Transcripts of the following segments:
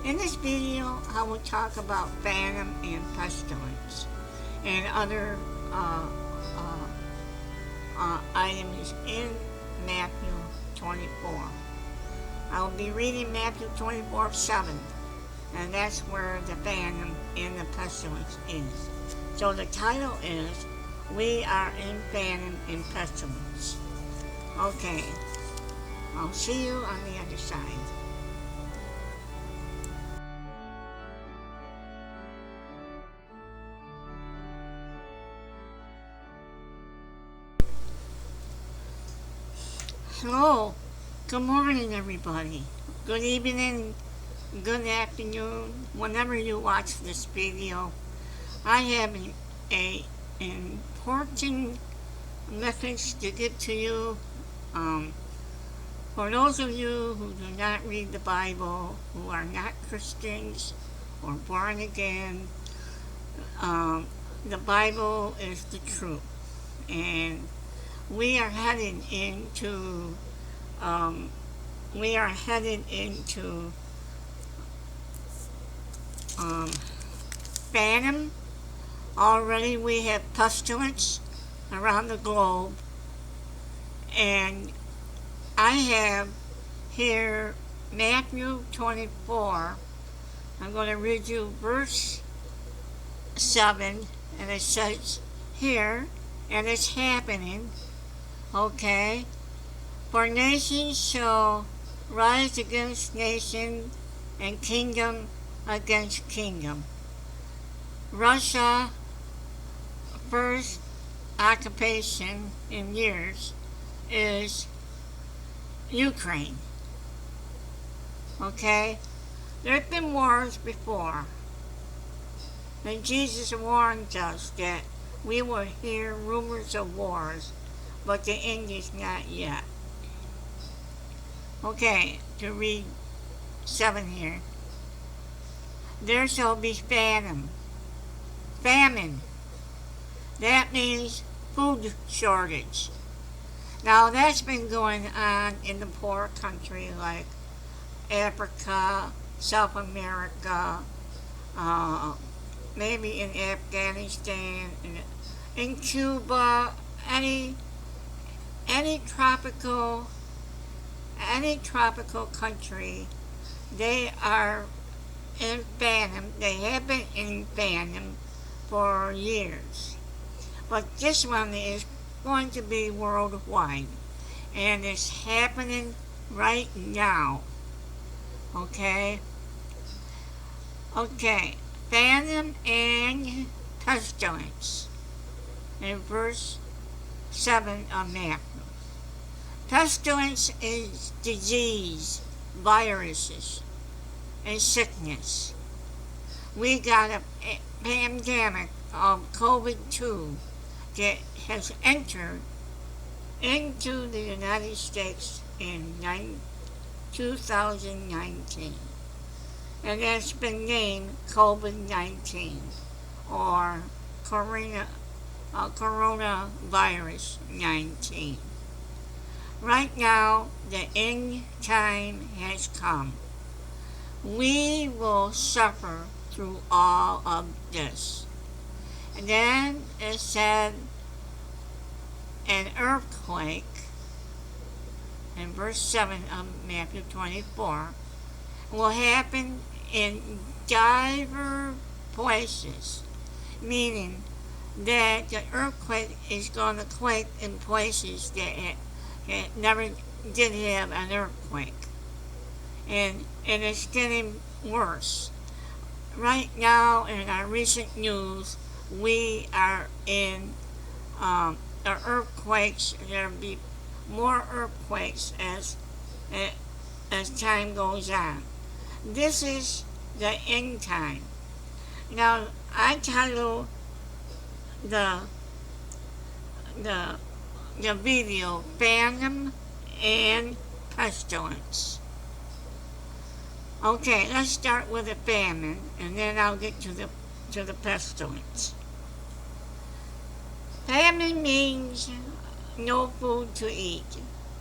In this video, I will talk about famine and pestilence and other items in Matthew 24. I will be reading Matthew 24:7, and that's where the famine and the pestilence is. So the title is, We Are in Famine and Pestilence. Okay, I'll see you on the other side. Hello, good morning everybody, good evening, good afternoon, whenever you watch this video. I have an important message to give to you. For those of you who do not read the Bible, who are not Christians or born again, the Bible is the truth, and we are headed into famine. Already we have pestilence around the globe, and I have here Matthew 24. I'm going to read you verse 7, and it says here, and it's happening, okay? For nations shall rise against nation, and kingdom against kingdom. Russia, first occupation in years, is Ukraine. Okay? There have been wars before. And Jesus warned us that we will hear rumors of wars, but the end is not yet. Okay, to read 7 here. There shall be famine. Famine. That means food shortage. Now that's been going on in the poor country like Africa, South America, maybe in Afghanistan, in Cuba, any tropical country. They are in famine. They have been in famine for years, but this one is going to be worldwide, and it's happening right now. Okay, famine and pestilence in verse 7 of Matthew. Pestilence is disease, viruses, and sickness. We got a pandemic of COVID-2 that has entered into the United States in 2019. And that's been named COVID-19 or coronavirus 19. Right now, the end time has come. We will suffer through all of this. And then it said an earthquake in verse 7 of Matthew 24 will happen in diverse places, meaning that the earthquake is going to quake in places that it never did have an earthquake, and it's getting worse. Right now, in our recent news, we are in the earthquakes. There will be more earthquakes as time goes on. This is the end time. Now, I title the video Famine and Pestilence. Okay, let's start with the famine, and then I'll get to the pestilence. Famine means no food to eat,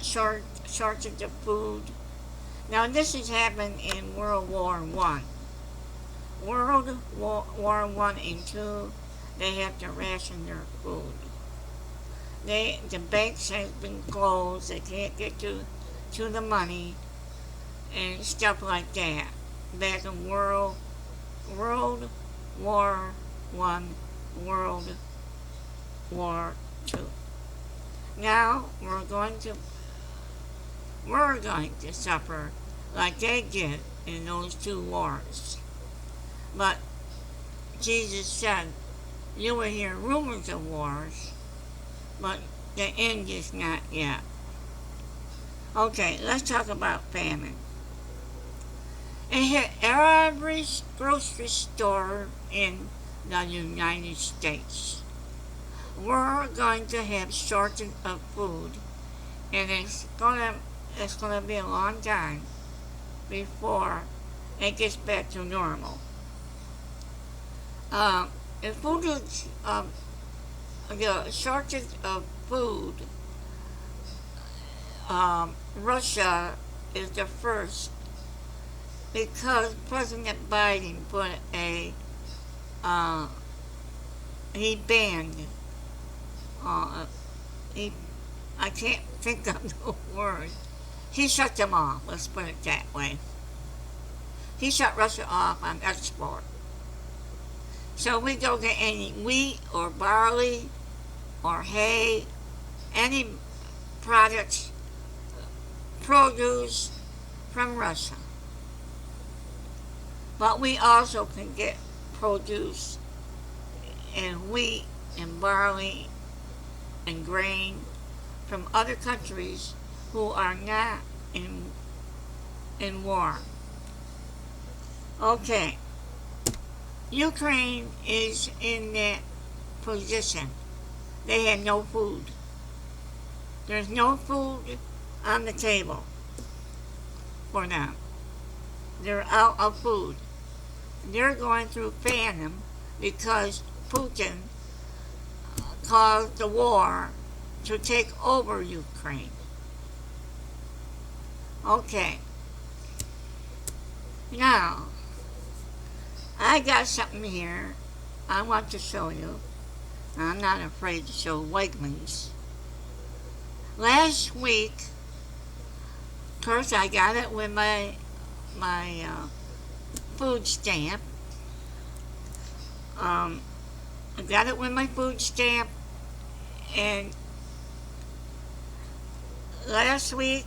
shortage of food. Now this has happened in World War I. World War One and Two, they have to ration their food. The banks have been closed. They can't get to the money and stuff like that. Back in World War One, World War Two. Now we're going to suffer like they did in those two wars. But Jesus said, you will hear rumors of wars, but the end is not yet. Okay, let's talk about famine. It hit every grocery store in the United States. We're going to have shortage of food, and it's gonna be a long time before it gets back to normal. The food is, the shortage of food. Russia is the first because President Biden put he banned, he, I can't think of the word. He shut them off, let's put it that way. He shut Russia off on export. So we don't get any wheat or barley or hay, any products, produce from Russia. But we also can get produce and wheat and barley and grain from other countries who are not in war. Okay, Ukraine is in that position. They have no food. There's no food on the table for them. They're out of food. They're going through famine because Putin caused the war to take over Ukraine. Okay. Now, I got something here I want to show you. I'm not afraid to show Wegmans. Last week, of course, I got it with my food stamp. I got it with my food stamp, and last week,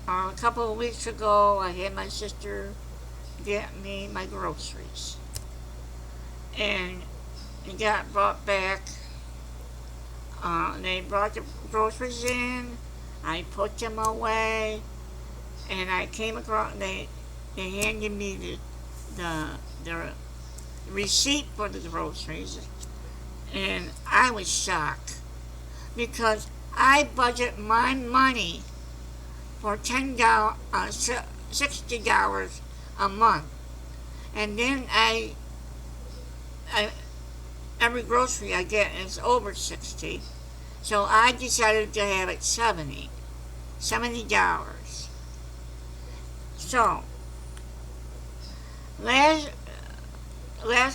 or a couple of weeks ago, I had my sister get me my groceries, and it got brought back. They brought the groceries in. I put them away, and I came across. They handed me the receipt for the groceries, and I was shocked because I budget my money for $60 a month, and then every grocery I get is over 60, so I decided to have it $70. So last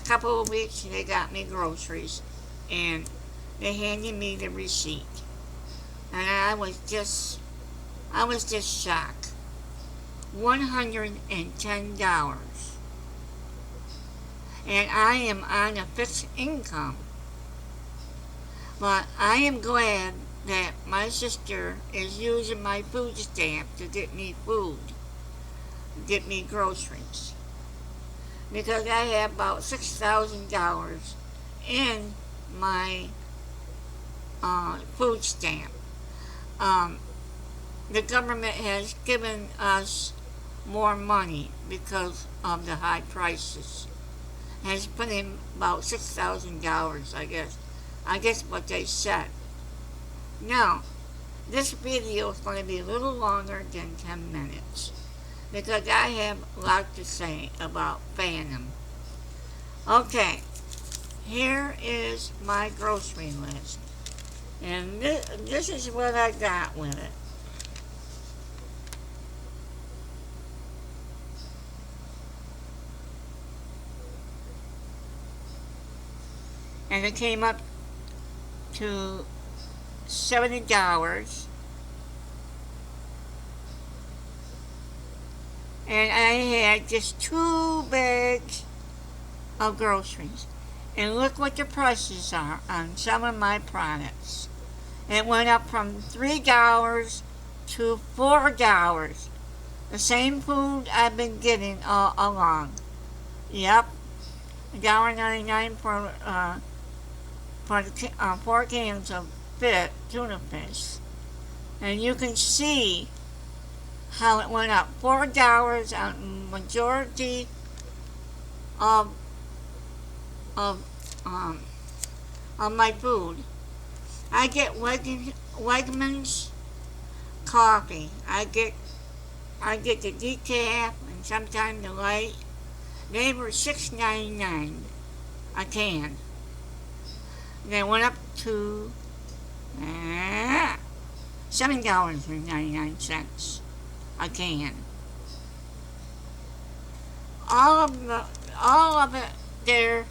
couple of weeks they got me groceries, and they handed me the receipt, and I was just shocked. $110. And I am on a fixed income. But I am glad that my sister is using my food stamp to get me food, get me groceries. Because I have about $6,000 in my food stamp. The government has given us more money because of the high prices. Has put in about $6,000, I guess. I guess what they said. Now, this video is going to be a little longer than 10 minutes because I have a lot to say about famine. Okay, here is my grocery list. And this is what I got with it. and it came up to $70, and I had just 2 bags of groceries. And look what the prices are on some of my products. It went up from $3 to $4. The same food I've been getting all along. Yep, $1.99 for the 4 cans of tuna fish. And you can see how it went up. $4 on majority of my food. I get Wegmans coffee. I get the decaf and sometimes the light. They were $6.99 a can. They went up to $7.99 a can. All of it there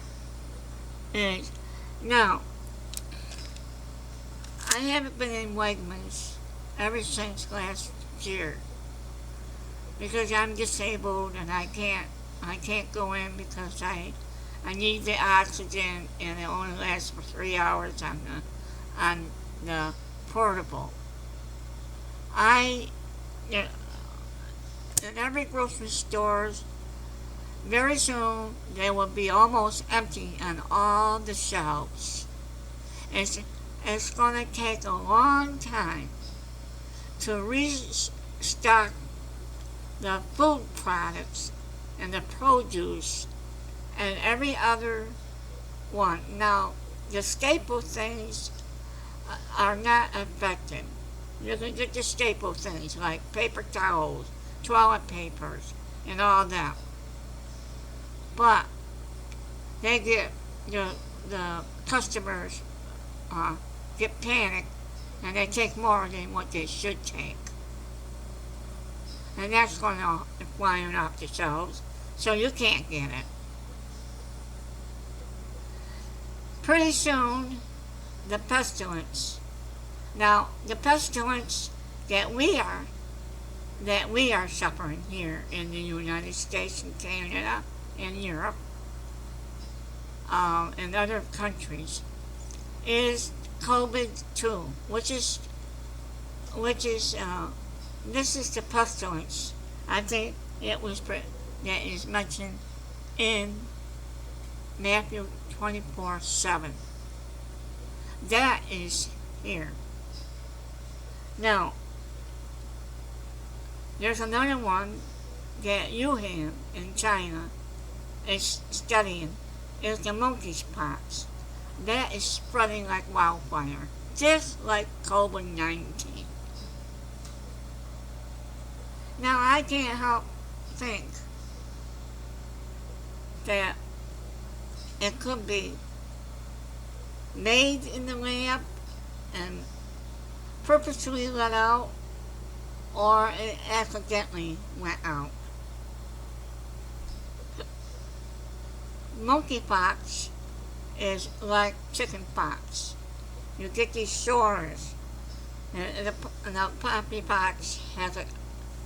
is now. I haven't been in Wegmans ever since last year because I'm disabled and I can't go in because I need the oxygen and it only lasts for 3 hours on the portable. In every grocery stores, very soon they will be almost empty on all the shelves. It's going to take a long time to restock the food products and the produce and every other one. Now, the staple things are not affected. You can get the staple things like paper towels, toilet papers, and all that. But they get the customers get panicked and they take more than what they should take. And that's going to fly off the shelves, so you can't get it. Pretty soon, the pestilence. Now, the pestilence that we are suffering here in the United States and Canada and Europe and other countries is COVID-2, which is this is the pestilence. I think that is mentioned in Matthew 24:7. That is here. Now, there's another one that you have in China is studying is the monkeypox. That is spreading like wildfire, just like COVID-19. Now, I can't help think that it could be made in the lab and purposely let out, or it accidentally went out. Monkeypox is like chickenpox. You get these sores, and the poppypox has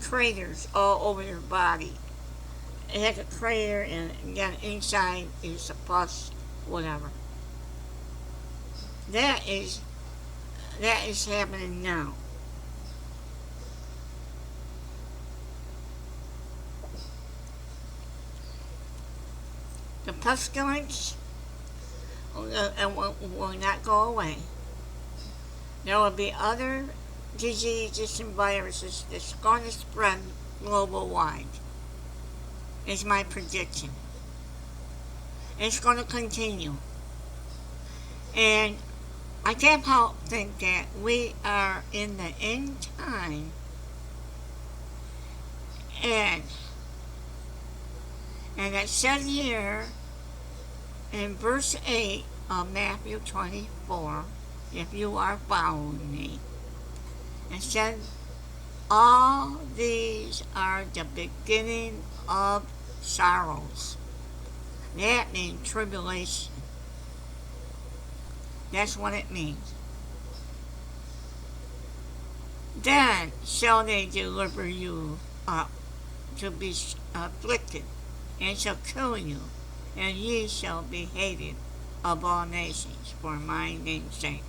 craters all over your body. It has a crater, and then inside is a pus, whatever. That is happening now. The pestilence will not go away. There will be other diseases and viruses that's going to spread global wide. Is my prediction. It's going to continue. And I can't help think that we are in the end time, and it said here in verse 8 of Matthew 24, if you are following me, it said, all these are the beginning of sorrows. That means tribulation. That's what it means. Then shall they deliver you up to be afflicted, and shall kill you, and ye shall be hated of all nations for my name's sake.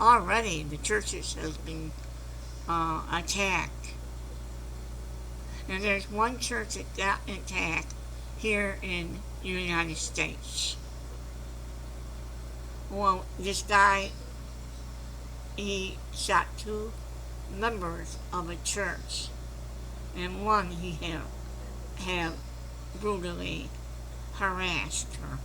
Already the churches has been attacked. And there's one church that got attacked here in the United States. Well, this guy, he shot two members of a church, and one he have brutally harassed her.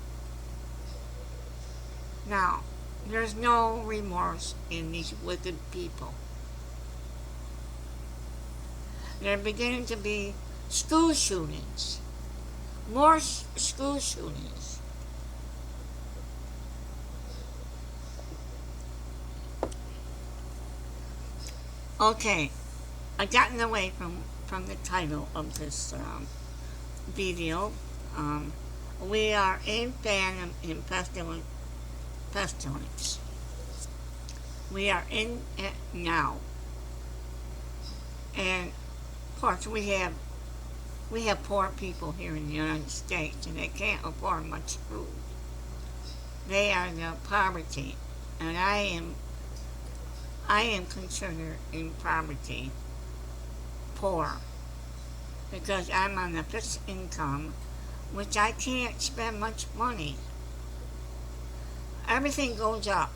Now, there's no remorse in these wicked people. There are beginning to be school shootings. More school shootings. Okay, I've gotten away from the title of this video. We are in Famine in Pestilence. We are in it now. And of course we have poor people here in the United States, and they can't afford much food. They are the poverty, and I am considered in poverty poor because I'm on a fixed income, which I can't spend much money. Everything goes up.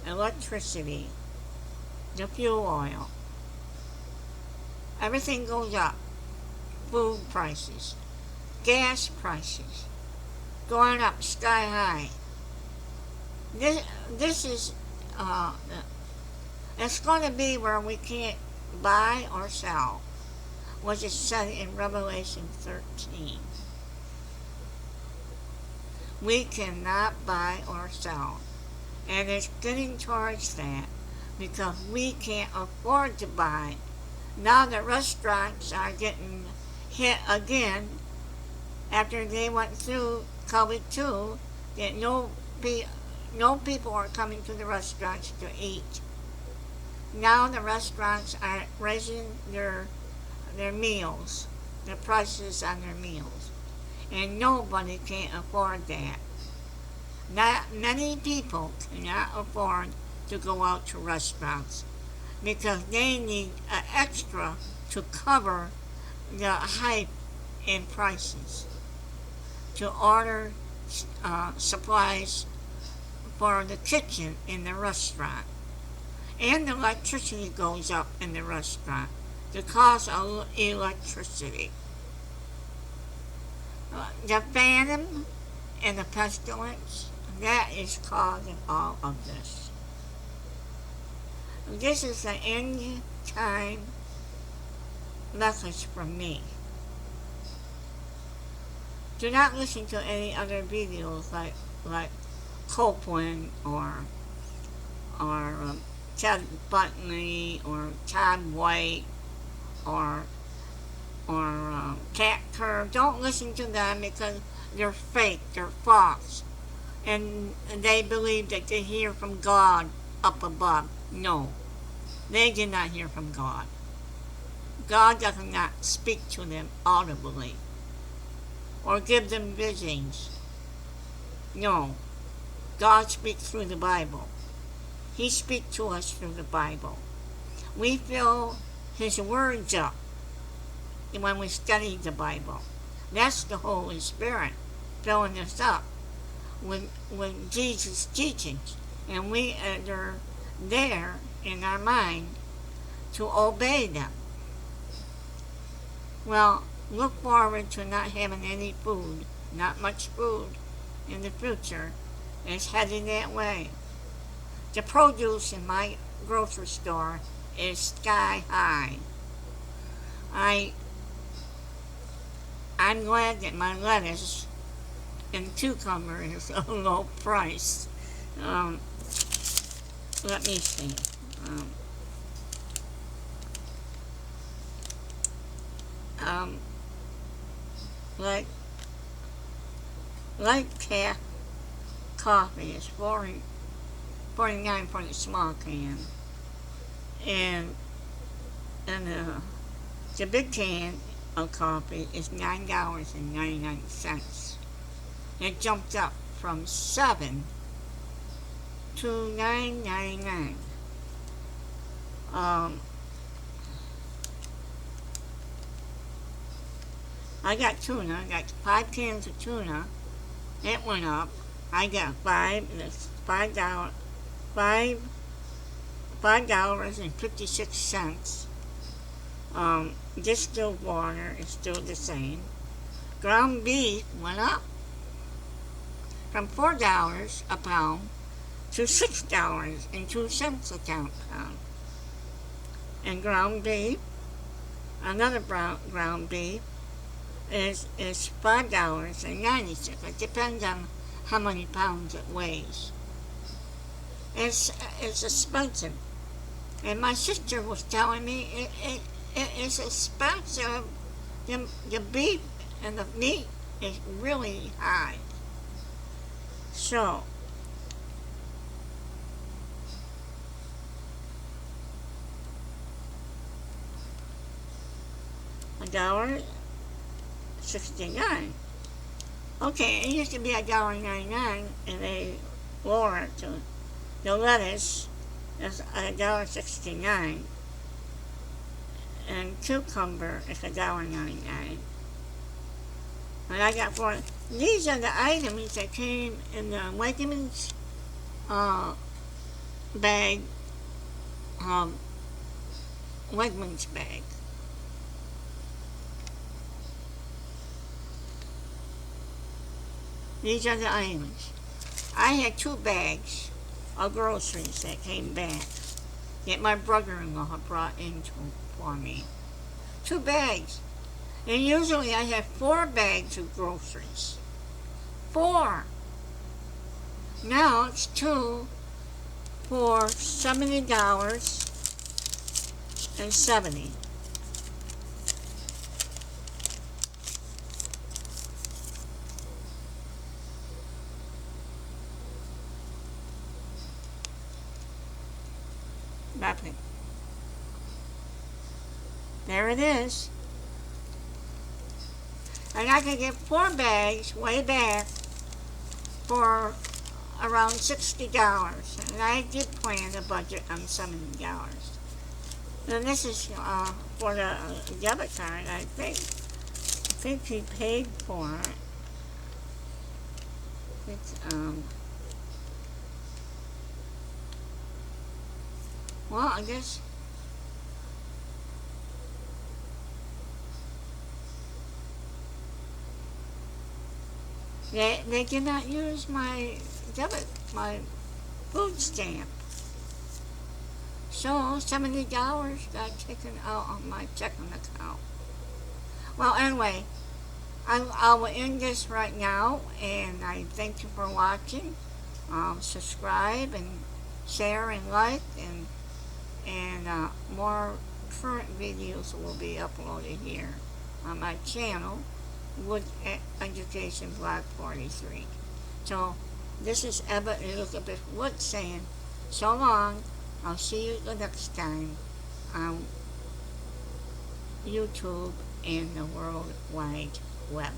Electricity, the fuel oil, everything goes up. Food prices, gas prices, going up sky high. This is it's going to be where we can't buy or sell, which is said in Revelation 13. We cannot buy or sell. And it's getting towards that because we can't afford to buy. Now the restaurants are getting hit again after they went through COVID-2, that no people are coming to the restaurants to eat. Now the restaurants are raising their meals, the prices on their meals, and nobody can afford that. Not many people cannot afford to go out to restaurants because they need an extra to cover the hike in prices, to order supplies for the kitchen in the restaurant. And the electricity goes up in the restaurant, the cost of electricity. The famine and the pestilence, that is causing all of this. This is the end time message from me. Do not listen to any other videos like Copeland or Ted Buntley or Todd White or Cat Curve. Don't listen to them because they're fake, they're false, and they believe that they hear from God up above. No, they did not hear from God. God does not speak to them audibly or give them visions. No, God speaks through the Bible. He speaks to us through the Bible. We fill His words up when we study the Bible. That's the Holy Spirit filling us up with Jesus' teachings. And we are there in our mind to obey them. Well, look forward to not having any food, not much food in the future. It's heading that way. The produce in my grocery store is sky high. I'm glad that my lettuce and cucumber is a low price. Let me see. Like coffee is $49 for the small can. And the big can of coffee is $9.99. It jumped up from $7 to $9.99. I got tuna. I got 5 cans of tuna. It went up. I got 5. And it's $5.56. Distilled water is still the same. Ground beef went up from $4 a pound to $6.02 a pound. And ground beef, another ground beef, is $5.90. It depends on how many pounds it weighs. It's expensive. And my sister was telling me it is expensive. The beef and the meat is really high. So, $1.69. Okay, it used to be $1.99, and they lowered it to the lettuce is $1.69, and cucumber is $1.99. And I got 4. These are the items that came in the Wegmans bag, Wegmans bag. These are the items. I had 2 bags of groceries that came back that my brother-in-law brought in for me. 2 bags. And usually I have 4 bags of groceries. 4. Now it's 2 for $70.70. Nothing. There it is. And I could get 4 bags way back for around $60. And I did plan a budget on $70. And this is for the debit card. I think he paid for it. It's well, I guess they cannot use my food stamp. So $70 got taken out on my checking account. Well, anyway, I will end this right now, and I thank you for watching. Subscribe and share and like, and more current videos will be uploaded here on my channel, Wood Education Block 43. So this is Eva Elizabeth Wood saying so long. I'll see you the next time on YouTube and the World Wide Web.